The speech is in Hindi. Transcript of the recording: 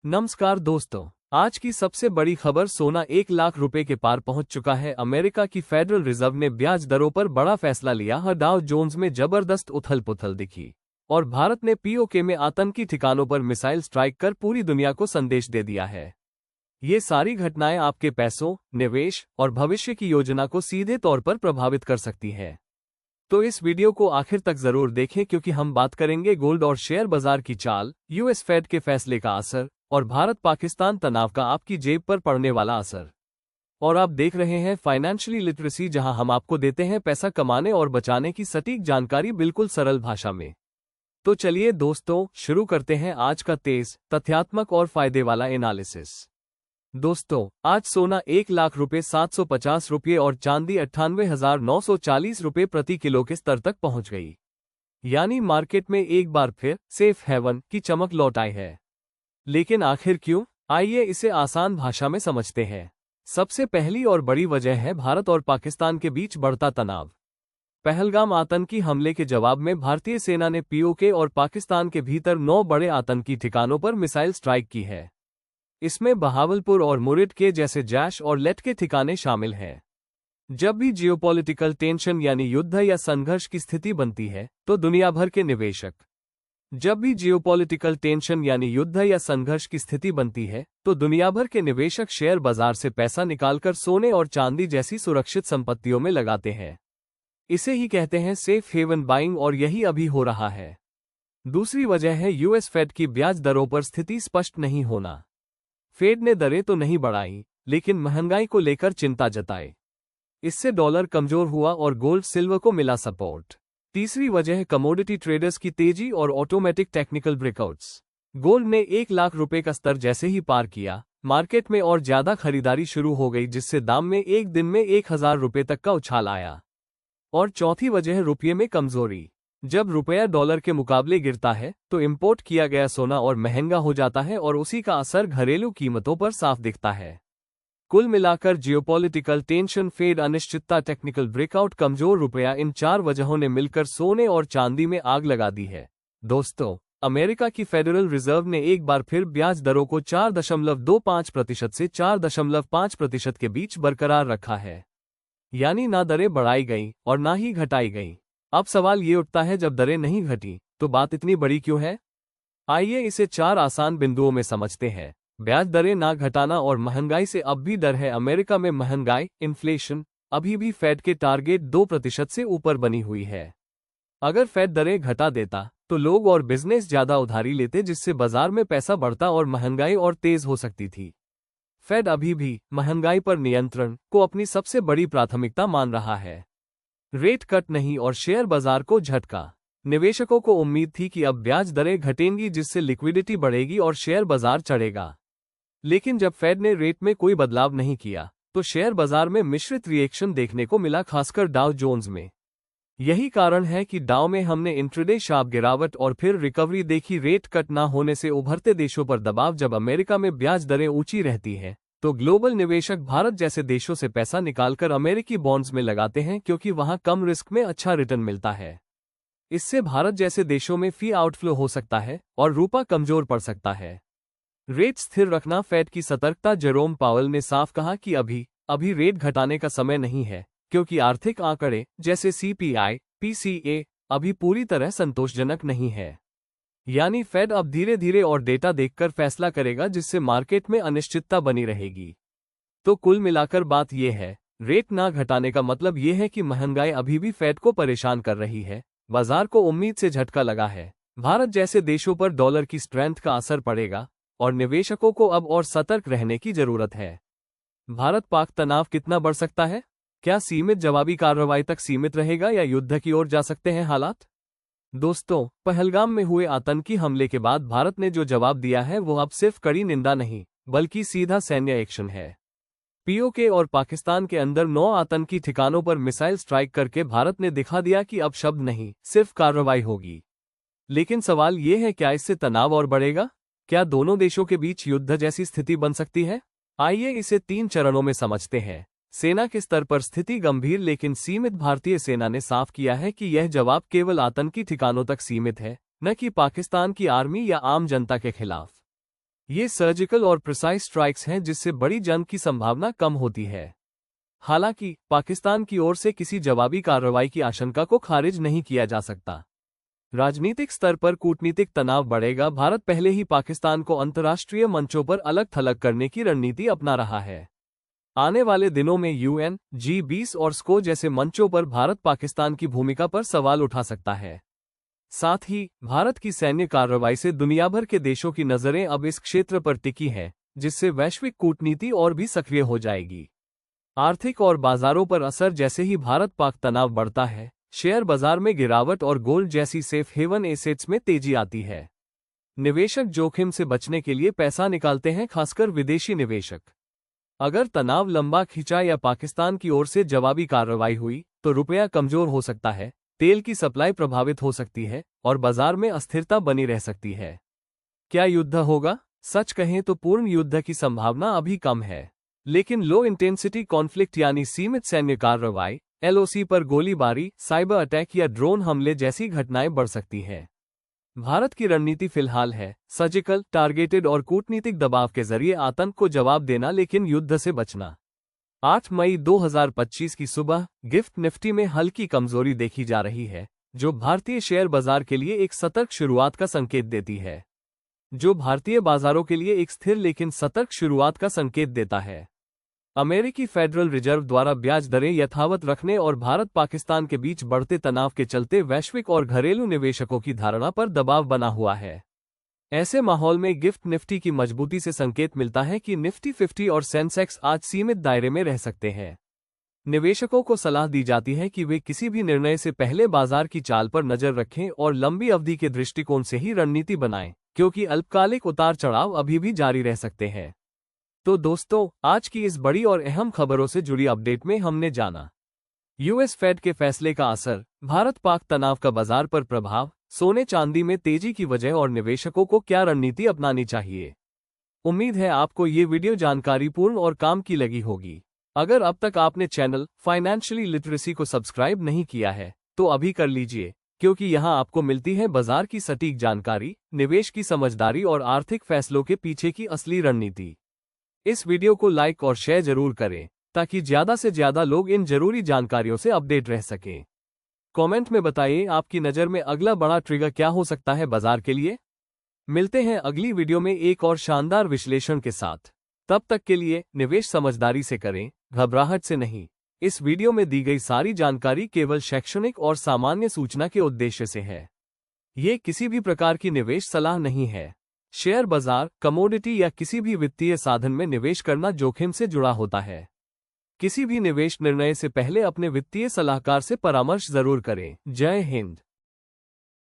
नमस्कार दोस्तों, आज की सबसे बड़ी खबर सोना 1 लाख रुपए के पार पहुंच चुका है। अमेरिका की फेडरल रिजर्व ने ब्याज दरों पर बड़ा फैसला लिया। डाउ जोन्स में जबरदस्त उथल पुथल दिखी और भारत ने पीओके में आतंकी ठिकानों पर मिसाइल स्ट्राइक कर पूरी दुनिया को संदेश दे दिया है। ये सारी घटनाएं आपके पैसों, निवेश और भविष्य की योजना को सीधे तौर पर प्रभावित कर सकती है। तो इस वीडियो को आखिर तक जरूर देखें क्योंकि हम बात करेंगे गोल्ड और शेयर बाजार की चाल, यूएस फेड के फैसले का असर और भारत पाकिस्तान तनाव का आपकी जेब पर पड़ने वाला असर। और आप देख रहे हैं फाइनेंशियली लिटरेसी, जहां हम आपको देते हैं पैसा कमाने और बचाने की सटीक जानकारी बिल्कुल सरल भाषा में। तो चलिए दोस्तों, शुरू करते हैं आज का तेज, तथ्यात्मक और फायदे वाला एनालिसिस। दोस्तों, आज सोना 1 लाख रुपए 750 रुपये और चांदी 98,940 रुपये प्रति किलो के स्तर तक पहुंच गई। यानी मार्केट में एक बार फिर सेफ हेवन की चमक लौट आई है। लेकिन आखिर क्यों? आइए इसे आसान भाषा में समझते हैं। सबसे पहली और बड़ी वजह है भारत और पाकिस्तान के बीच बढ़ता तनाव। पहलगाम आतंकी हमले के जवाब में भारतीय सेना ने पीओके और पाकिस्तान के भीतर 9 बड़े आतंकी ठिकानों पर मिसाइल स्ट्राइक की है। इसमें बहावलपुर और मुरिड के जैसे जैश और लेट के ठिकाने शामिल हैं। जब भी जियोपॉलिटिकल टेंशन यानी युद्ध या संघर्ष की स्थिति बनती है तो दुनिया भर के निवेशक शेयर बाजार से पैसा निकालकर सोने और चांदी जैसी सुरक्षित संपत्तियों में लगाते हैं। इसे ही कहते हैं सेफ हेवन बाइंग, और यही अभी हो रहा है। दूसरी वजह है यूएस फेड की ब्याज दरों पर स्थिति स्पष्ट नहीं होना। फेड ने दरें तो नहीं बढ़ाई, लेकिन महंगाई को लेकर चिंता जताई। इससे डॉलर कमजोर हुआ और गोल्ड सिल्वर को मिला सपोर्ट। तीसरी वजह है कमोडिटी ट्रेडर्स की तेजी और ऑटोमेटिक टेक्निकल ब्रेकआउट्स। गोल्ड ने 1 लाख रुपए का स्तर जैसे ही पार किया, मार्केट में और ज्यादा खरीदारी शुरू हो गई, जिससे दाम में एक दिन में 1,000 रुपए तक का उछाल आया। और चौथी वजह है रुपये में कमजोरी। जब रुपया डॉलर के मुकाबले गिरता है तो इंपोर्ट किया गया सोना और महंगा हो जाता है और उसी का असर घरेलू कीमतों पर साफ दिखता है। कुल मिलाकर जियोपॉलिटिकल टेंशन, फेड अनिश्चितता, टेक्निकल ब्रेकआउट, कमजोर रुपया, इन 4 वजहों ने मिलकर सोने और चांदी में आग लगा दी है। दोस्तों, अमेरिका की फेडरल रिजर्व ने एक बार फिर ब्याज दरों को 4.25% से 4.5% के बीच बरकरार रखा है। यानी ना दरें बढ़ाई गई और ना ही घटाई गई। अब सवाल ये उठता है, जब दरें नहीं घटी तो बात इतनी बड़ी क्यों है? आइए इसे 4 आसान बिंदुओं में समझते हैं। ब्याज दरें ना घटाना और महंगाई से अब भी डर है। अमेरिका में महंगाई, इन्फ्लेशन, अभी भी फेड के टारगेट 2% से ऊपर बनी हुई है। अगर फेड दरें घटा देता तो लोग और बिजनेस ज्यादा उधारी लेते, जिससे बाजार में पैसा बढ़ता और महंगाई और तेज हो सकती थी। फेड अभी भी महंगाई पर नियंत्रण को अपनी सबसे बड़ी प्राथमिकता मान रहा है। रेट कट नहीं और शेयर बाजार को झटका। निवेशकों को उम्मीद थी कि अब ब्याज दरें घटेंगी, जिससे लिक्विडिटी बढ़ेगी और शेयर बाजार चढ़ेगा। लेकिन जब फेड ने रेट में कोई बदलाव नहीं किया तो शेयर बाजार में मिश्रित रिएक्शन देखने को मिला, खासकर डाउ जोन्स में। यही कारण है कि डाउ में हमने इंट्राडे शार्प गिरावट और फिर रिकवरी देखी। रेट कट ना होने से उभरते देशों पर दबाव। जब अमेरिका में ब्याज दरें ऊंची रहती हैं तो ग्लोबल निवेशक भारत जैसे देशों से पैसा निकालकर अमेरिकी बॉन्ड्स में लगाते हैं, क्योंकि वहां कम रिस्क में अच्छा रिटर्न मिलता है। इससे भारत जैसे देशों में फी आउटफ्लो हो सकता है और रूपा कमजोर पड़ सकता है। रेट स्थिर रखना, फेड की सतर्कता। जेरोम पावेल ने साफ कहा कि अभी रेट घटाने का समय नहीं है, क्योंकि आर्थिक आंकड़े जैसे सीपीआई, पीसीए अभी पूरी तरह संतोषजनक नहीं है। यानी फेड अब धीरे धीरे और डेटा देखकर फैसला करेगा, जिससे मार्केट में अनिश्चितता बनी रहेगी। तो कुल मिलाकर बात यह है, रेट ना घटाने का मतलब यह है कि महंगाई अभी भी फेड को परेशान कर रही है। बाजार को उम्मीद से झटका लगा है। भारत जैसे देशों पर डॉलर की स्ट्रेंथ का असर पड़ेगा और निवेशकों को अब और सतर्क रहने की जरूरत है। भारत पाक तनाव कितना बढ़ सकता है? क्या सीमित जवाबी कार्रवाई तक सीमित रहेगा या युद्ध की ओर जा सकते हैं हालात? दोस्तों, पहलगाम में हुए आतंकी हमले के बाद भारत ने जो जवाब दिया है वो अब सिर्फ कड़ी निंदा नहीं, बल्कि सीधा सैन्य एक्शन है। पीओके और पाकिस्तान के अंदर 9 आतंकी ठिकानों पर मिसाइल स्ट्राइक करके भारत ने दिखा दिया कि अब शब्द नहीं, सिर्फ कार्रवाई होगी। लेकिन सवाल ये है, क्या इससे तनाव और बढ़ेगा? क्या दोनों देशों के बीच युद्ध जैसी स्थिति बन सकती है? आइए इसे 3 चरणों में समझते हैं। सेना के स्तर पर स्थिति गंभीर लेकिन सीमित। भारतीय सेना ने साफ किया है कि यह जवाब केवल आतंकी ठिकानों तक सीमित है, न कि पाकिस्तान की आर्मी या आम जनता के खिलाफ। ये सर्जिकल और प्रिसाइज स्ट्राइक्स हैं जिससे बड़ी जंग की संभावना कम होती है। हालांकि पाकिस्तान की ओर से किसी जवाबी कार्रवाई की आशंका को खारिज नहीं किया जा सकता। राजनीतिक स्तर पर कूटनीतिक तनाव बढ़ेगा। भारत पहले ही पाकिस्तान को अंतर्राष्ट्रीय मंचों पर अलग थलग करने की रणनीति अपना रहा है। आने वाले दिनों में UN, G20 और SCO जैसे मंचों पर भारत पाकिस्तान की भूमिका पर सवाल उठा सकता है। साथ ही भारत की सैन्य कार्रवाई से दुनिया भर के देशों की नजरें अब इस क्षेत्र पर टिकी हैं, जिससे वैश्विक कूटनीति और भी सक्रिय हो जाएगी। आर्थिक और बाजारों पर असर। जैसे ही भारत पाक तनाव बढ़ता है, शेयर बाजार में गिरावट और गोल्ड जैसी सेफ हेवन एसेट्स में तेजी आती है। निवेशक जोखिम से बचने के लिए पैसा निकालते हैं, खासकर विदेशी निवेशक। अगर तनाव लंबा खिंचा या पाकिस्तान की ओर से जवाबी कार्रवाई हुई तो रुपया कमजोर हो सकता है, तेल की सप्लाई प्रभावित हो सकती है और बाजार में अस्थिरता बनी रह सकती है। क्या युद्ध होगा? सच कहें तो पूर्ण युद्ध की संभावना अभी कम है, लेकिन लो इंटेंसिटी कॉन्फ्लिक्ट यानी सीमित सैन्य कार्रवाई, LOC पर गोलीबारी, साइबर अटैक या ड्रोन हमले जैसी घटनाएं बढ़ सकती हैं। भारत की रणनीति फिलहाल है सर्जिकल, टारगेटेड और कूटनीतिक दबाव के जरिए आतंक को जवाब देना, लेकिन युद्ध से बचना। 8 मई 2025 की सुबह गिफ्ट निफ्टी में हल्की कमजोरी देखी जा रही है, जो भारतीय शेयर बाजार के लिए एक सतर्क शुरुआत का संकेत देती है। जो भारतीय बाजारों के लिए एक स्थिर लेकिन सतर्क शुरुआत का संकेत देता है। अमेरिकी फेडरल रिजर्व द्वारा ब्याज दरें यथावत रखने और भारत पाकिस्तान के बीच बढ़ते तनाव के चलते वैश्विक और घरेलू निवेशकों की धारणा पर दबाव बना हुआ है। ऐसे माहौल में गिफ्ट निफ्टी की मजबूती से संकेत मिलता है कि निफ्टी 50 और सेंसेक्स आज सीमित दायरे में रह सकते हैं। निवेशकों को सलाह दी जाती है कि वे किसी भी निर्णय से पहले बाजार की चाल पर नजर रखें और लंबी अवधि के दृष्टिकोण से ही रणनीति बनाएं, क्योंकि अल्पकालिक उतार चढ़ाव अभी भी जारी रह सकते हैं। तो दोस्तों, आज की इस बड़ी और अहम खबरों से जुड़ी अपडेट में हमने जाना US फेड के फैसले का असर, भारत पाक तनाव का बाजार पर प्रभाव, सोने चांदी में तेजी की वजह और निवेशकों को क्या रणनीति अपनानी चाहिए। उम्मीद है आपको ये वीडियो जानकारीपूर्ण और काम की लगी होगी। अगर अब तक आपने चैनल फाइनेंशियली लिटरेसी को सब्सक्राइब नहीं किया है तो अभी कर लीजिए, क्योंकि यहाँ आपको मिलती है बाजार की सटीक जानकारी, निवेश की समझदारी और आर्थिक फैसलों के पीछे की असली रणनीति। इस वीडियो को लाइक और शेयर जरूर करें ताकि ज्यादा से ज्यादा लोग इन जरूरी जानकारियों से अपडेट रह सकें। कमेंट में बताइए आपकी नज़र में अगला बड़ा ट्रिगर क्या हो सकता है बाजार के लिए। मिलते हैं अगली वीडियो में एक और शानदार विश्लेषण के साथ। तब तक के लिए निवेश समझदारी से करें, घबराहट से नहीं। इस वीडियो में दी गई सारी जानकारी केवल शैक्षणिक और सामान्य सूचना के उद्देश्य से है। ये किसी भी प्रकार की निवेश सलाह नहीं है। शेयर बाजार, कमोडिटी या किसी भी वित्तीय साधन में निवेश करना जोखिम से जुड़ा होता है। किसी भी निवेश निर्णय से पहले अपने वित्तीय सलाहकार से परामर्श जरूर करें। जय हिंद।